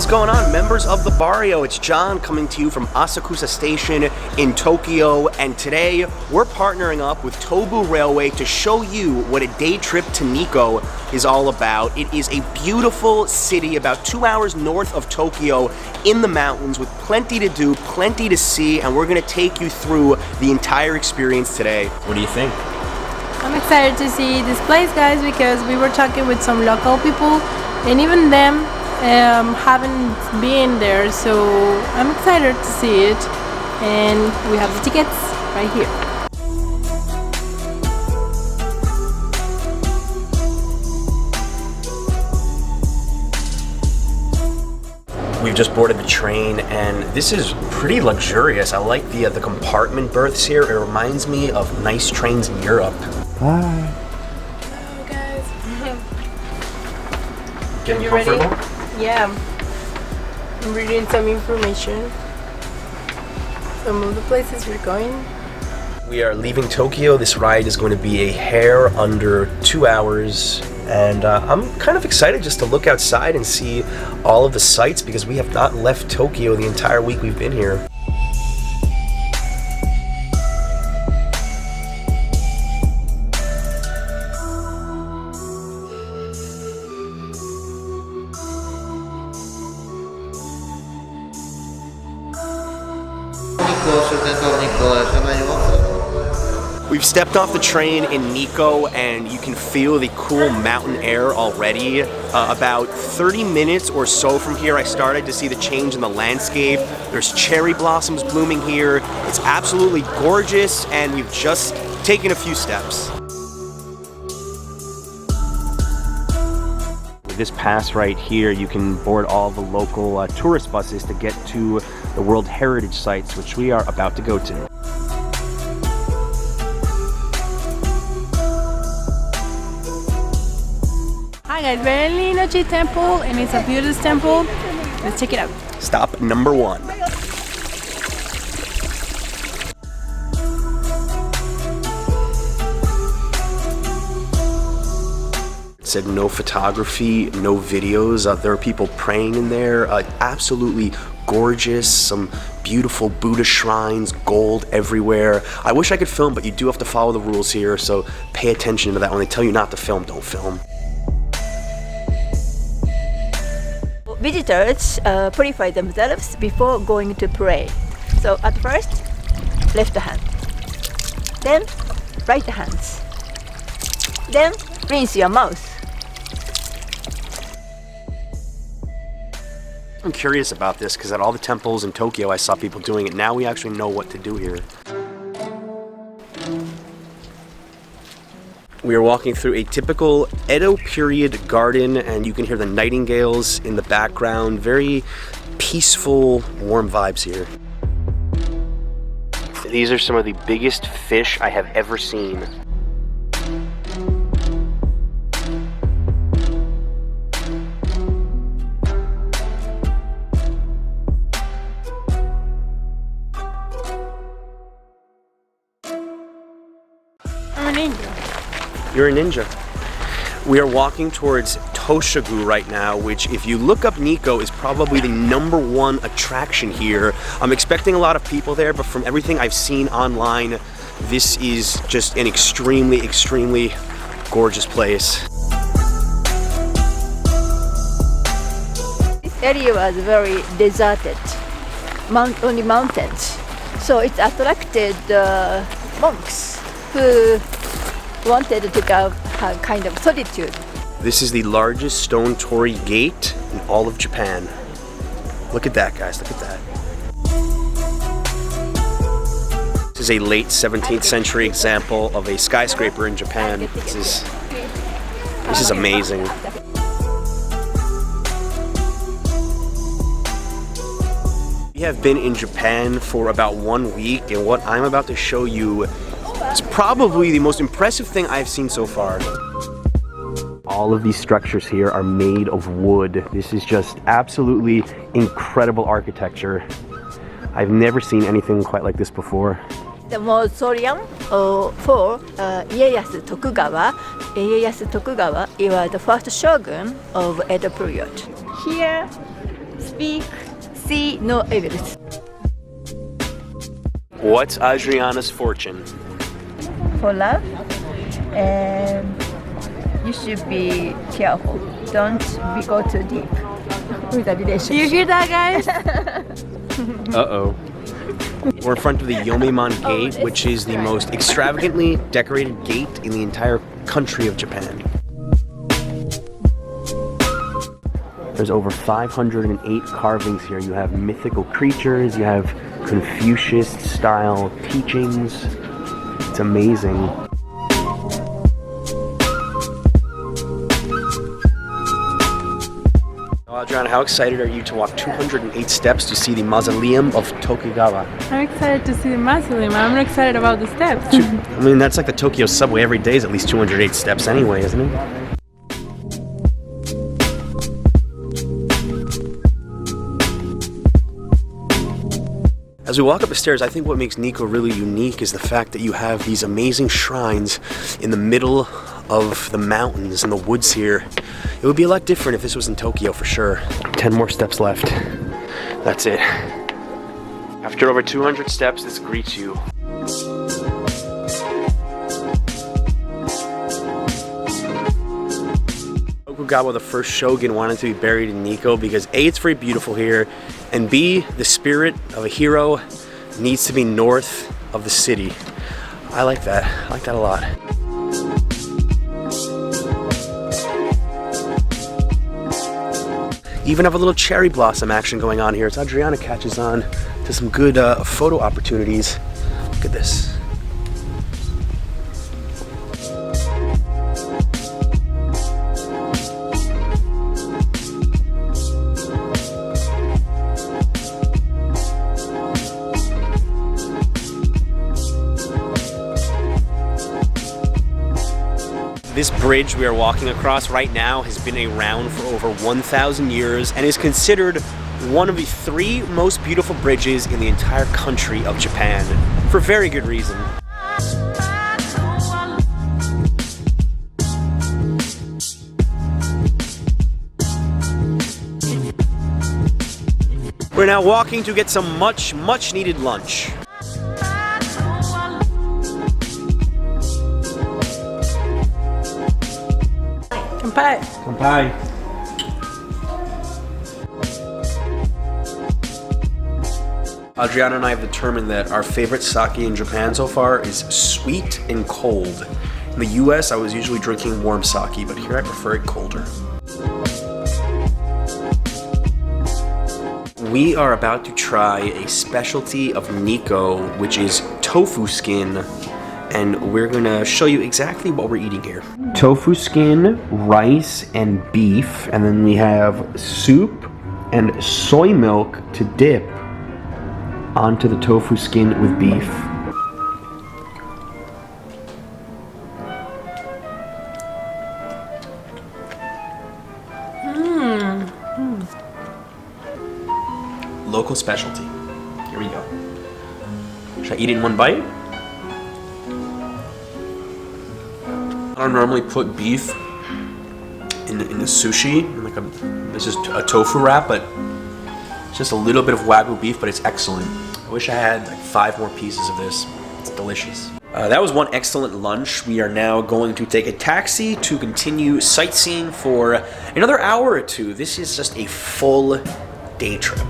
going on, members of the Barrio? It's John coming to you from Asakusa Station in Tokyo, and today we're partnering up with Tobu Railway to show you what a day trip to Nikko is all about. It is a beautiful city about 2 hours north of Tokyo in the mountains with plenty to do, plenty to see, and we're going to take you through the entire experience today. What do you think? I'm excited to see this place, guys, because we were talking with some local people and even them haven't been there, so I'm excited to see it, and we have the tickets right here. We've just boarded the train, and this is pretty luxurious. I like the compartment berths here. It reminds me of nice trains in Europe. Bye. Hello, guys. Getting You comfortable? ready? Yeah. I'm reading some information. Some of the places we're going. We are leaving Tokyo. This ride is going to be a hair under 2 hours, and I'm kind of excited just to look outside and see all of the sights because we have not left Tokyo the entire week we've been here. We've stepped off the train in Nikko, and you can feel the cool mountain air already. About 30 minutes or so from here, I started to see the change in the landscape. There's cherry blossoms blooming here. It's absolutely gorgeous, and we've just taken a few steps. With this pass right here, you can board all the local tourist buses to get to the World Heritage Sites, which we are about to go to. Hi guys, we're in Rinno-ji Temple, and it's a Buddhist temple. Let's check it out. Stop number 1. It said no photography, no videos. There are people praying in there. Absolutely gorgeous. Some beautiful Buddha shrines, gold everywhere. I wish I could film, but you do have to follow the rules here, so pay attention to that. When they tell you not to film, don't film. Visitors purify themselves before going to pray. So at first, left hand, then right hands, then rinse your mouth. I'm curious about this because at all the temples in Tokyo I saw people doing it. Now we actually know what to do here. We are walking through a typical Edo period garden, and you can hear the nightingales in the background. Very peaceful, warm vibes here. These are some of the biggest fish I have ever seen. I'm a ninja. You're a ninja. We are walking towards Toshugo right now, which if you look up Nikko is probably the #1 attraction here. I'm expecting a lot of people there, but from everything I've seen online, this is just an extremely, extremely gorgeous place. This area was very deserted, only mountains. So it attracted monks who wanted to have a kind of solitude. This is the largest stone torii gate in all of Japan. Look at that, guys, look at that. This is a late 17th century example of a skyscraper in Japan. This is amazing. We have been in Japan for about 1 week, and what I'm about to show you is probably the most impressive thing I've seen so far. All of these structures here are made of wood. This is just absolutely incredible architecture. I've never seen anything quite like this before. The mausoleum for Ieyasu Tokugawa. Ieyasu Tokugawa was the first shogun of Edo period. Here speak, see no evils. What's Adriana's fortune? For love, and you should be careful. Don't go too deep with a relationship. You hear that, guys? Uh-oh. We're in front of the Yomeimon Gate, which is the most extravagantly decorated gate in the entire country of Japan. There's over 508 carvings here. You have mythical creatures, you have Confucius-style teachings. It's amazing. Adriana, how excited are you to walk 208 steps to see the Mausoleum of Tokugawa? I'm excited to see the Mausoleum. I'm not excited about the steps. I mean, that's like the Tokyo subway. Every day is at least 208 steps anyway, isn't it? As we walk up the stairs, I think what makes Nikko really unique is the fact that you have these amazing shrines in the middle of the mountains and the woods here. It would be a lot different if this was in Tokyo for sure. 10 more steps left. That's it. After over 200 steps, this greets you. Tokugawa, the first shogun, wanted to be buried in Nikko because A, it's very beautiful here, and B, the spirit of a hero needs to be north of the city. I like that. I like that a lot. Even have a little cherry blossom action going on here. It's Adriana catches on to some good photo opportunities. Look at this. This bridge we are walking across right now has been around for over 1,000 years and is considered one of the 3 most beautiful bridges in the entire country of Japan, for very good reason. We're now walking to get some much needed lunch. Kanpai. Kanpai. Adriana and I have determined that our favorite sake in Japan so far is sweet and cold. In the US, I was usually drinking warm sake, but here I prefer it colder. We are about to try a specialty of Nikko, which is tofu skin, and we're gonna show you exactly what we're eating here. Tofu skin, rice, and beef, and then we have soup and soy milk to dip onto the tofu skin with beef. Local specialty. Here we go. Should I eat it in one bite? I don't normally put beef in the sushi. This is a tofu wrap, but it's just a little bit of Wagyu beef, but it's excellent. I wish I had like 5 more pieces of this. It's delicious. That was one excellent lunch. We are now going to take a taxi to continue sightseeing for another hour or 2. This is just a full day trip.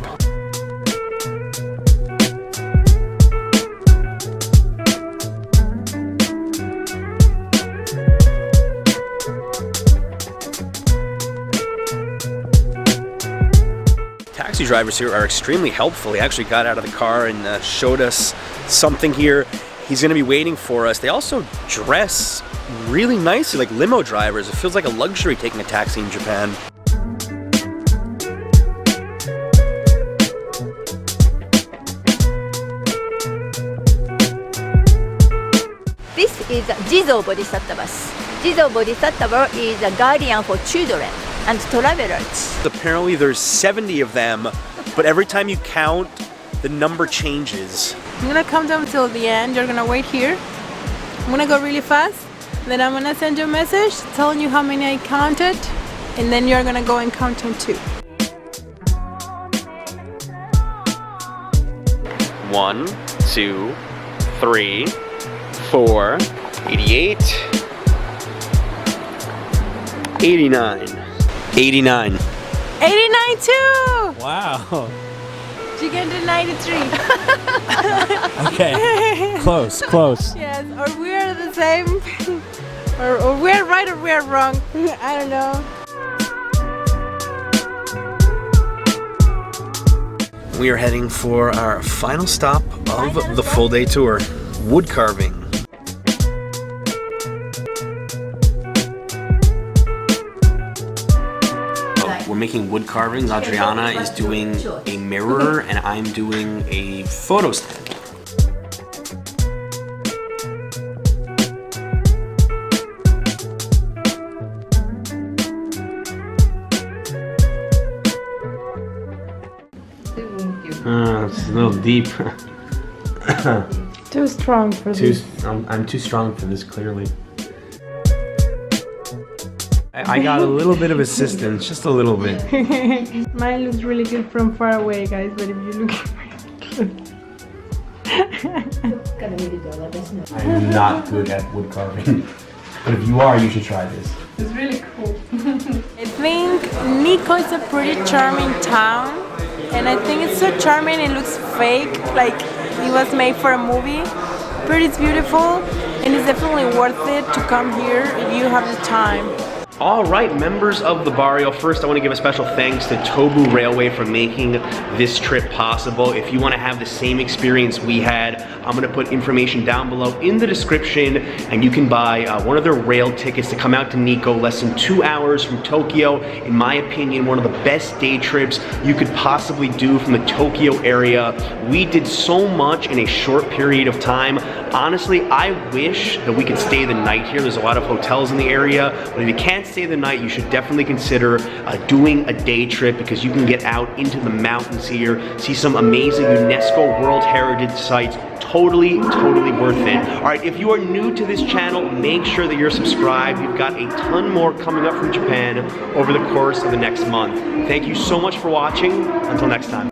Taxi drivers here are extremely helpful. He actually got out of the car and showed us something here. He's going to be waiting for us. They also dress really nicely, like limo drivers. It feels like a luxury taking a taxi in Japan. This is Jinzo Bodhisattva. Jinzo Bodhisattva is a guardian for children and travelers. Apparently there's 70 of them, but every time you count, the number changes. I'm gonna come down till the end. You're gonna wait here. I'm gonna go really fast. Then I'm gonna send you a message telling you how many I counted, and then you're gonna go and count them too. 1, 2, 3, 4, 88, 89, 89. 89 too! Wow. She can do 93. Okay. Close, close. Yes, or we're the same. or we're right or we're wrong. I don't know. We are heading for our final stop of the full day tour, wood carving. We're making wood carvings. Adriana is doing a mirror and I'm doing a photo stand. It's a little deep. Too strong for this. I'm too strong for this, clearly. I got a little bit of assistance, just a little bit. Mine looks really good from far away, guys, but if you look I'm not good at wood carving. But if you are, you should try this. it's really cool. I think Nikko is a pretty charming town, and I think it's so charming it looks fake, like it was made for a movie. But it's beautiful, and it's definitely worth it to come here if you have the time. All right, members of the Barrio, first I want to give a special thanks to Tobu Railway for making this trip possible. If you want to have the same experience we had, I'm going to put information down below in the description, and you can buy one of their rail tickets to come out to Nikko, less than 2 hours from Tokyo. In my opinion, one of the best day trips you could possibly do from the Tokyo area. We did so much in a short period of time. Honestly, I wish that we could stay the night here. There's a lot of hotels in the area, but if you can't stay the night, you should definitely consider doing a day trip, because you can get out into the mountains here, see some amazing UNESCO World Heritage sites. Totally worth it. All right, if you are new to this channel, make sure that you're subscribed. We've got a ton more coming up from Japan over the course of the next month. Thank you so much for watching. Until next time.